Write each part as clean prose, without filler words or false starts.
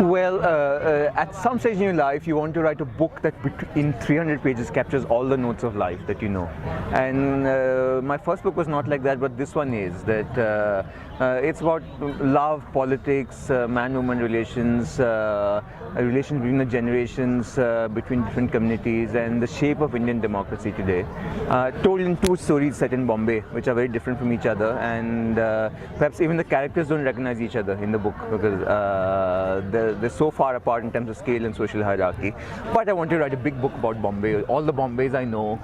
Well, at some stage in your life, you want to write a book that in 300 pages captures all the notes of life that you know. And my first book was not like that, but this one is. That it's about love, politics, man-woman relations, relations between the generations, between different communities, and the shape of Indian democracy today. Told in two stories set in Bombay, which are very different from each other, and perhaps even the characters don't recognize each other in the book because they're so far apart in terms of scale and social hierarchy. But I want to write a big book about Bombay, all the Bombays I know,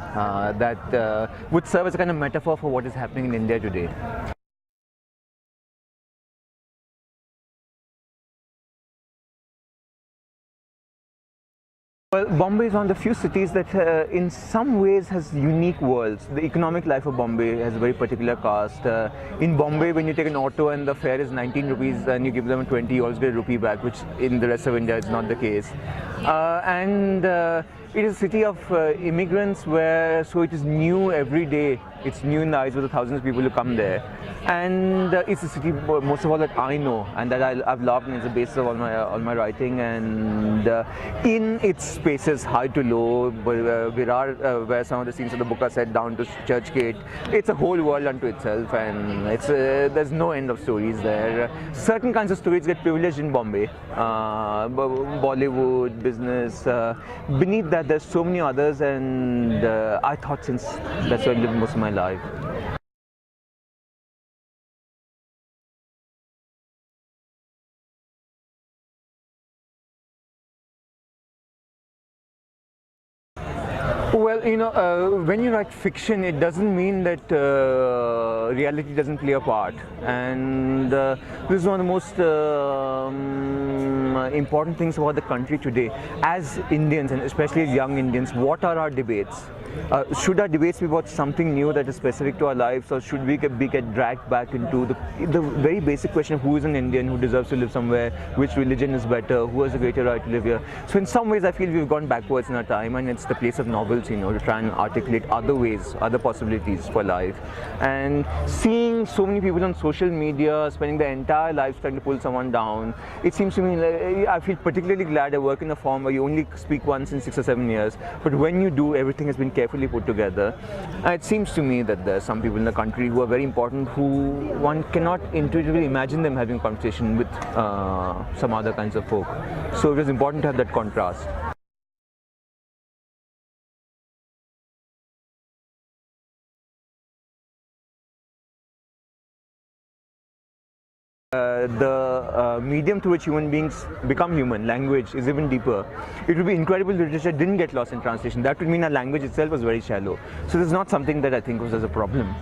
that would serve as a kind of metaphor for what is happening in India today. Well, Bombay is one of the few cities that in some ways has unique worlds. The economic life of Bombay has a very particular caste. In Bombay, when you take an auto and the fare is 19 rupees and you give them a 20, you also get a rupee back, which in the rest of India is not the case. And it is a city of immigrants so it is new every day. It's new in the eyes of the thousands of people who come there. And it's a city, most of all, that I know and that I've loved, and it's the basis of all my writing. And in its spaces, high to low, Virar, where some of the scenes of the book are set, down to Churchgate, it's a whole world unto itself, and there's no end of stories there. Certain kinds of stories get privileged in Bombay, Bollywood, business. Beneath that, there's so many others, and I thought, since that's where I lived most of my life. Well, when you write fiction, it doesn't mean that reality doesn't play a part. And this is one of the most important things about the country today. As Indians, and especially as young Indians, what are our debates? Should our debates be about something new that is specific to our lives, or should we get dragged back into the very basic question of who is an Indian, who deserves to live somewhere, which religion is better, who has a greater right to live here? So in some ways I feel we've gone backwards in our time, and it's the place of novels, to try and articulate other ways, other possibilities for life. And seeing so many people on social media spending their entire lives trying to pull someone down, it seems to me, I feel particularly glad I work in a firm where you only speak once in 6 or 7 years, but when you do, everything has been carefully put together. And it seems to me that there are some people in the country who are very important, who one cannot intuitively imagine them having a conversation with some other kinds of folk. So it was important to have that contrast. The medium through which human beings become human, language, is even deeper. It would be incredible if literature didn't get lost in translation. That would mean our language itself was very shallow. So this is not something that I think was as a problem.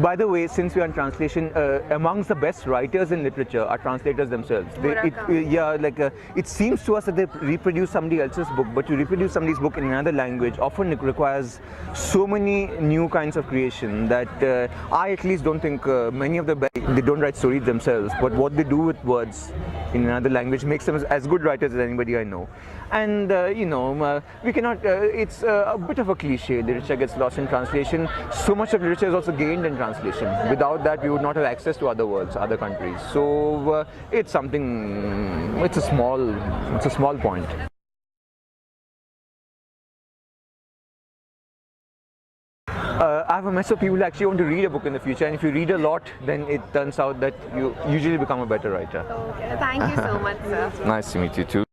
By the way, since we are in translation, amongst the best writers in literature are translators themselves. It seems to us that they reproduce somebody else's book, but to reproduce somebody's book in another language often requires so many new kinds of creation that I at least don't think many of they don't write stories themselves, but what they do with words in another language makes them as good writers as anybody I know. And we cannot, it's a bit of a cliche, literature gets lost in translation. So much of literature is also gained in translation. Without that, we would not have access to other worlds, other countries. So it's a small point. I have a mess of people who actually want to read a book in the future, and if you read a lot, then it turns out that you usually become a better writer. Okay. Thank you so much, sir. Nice to meet you too.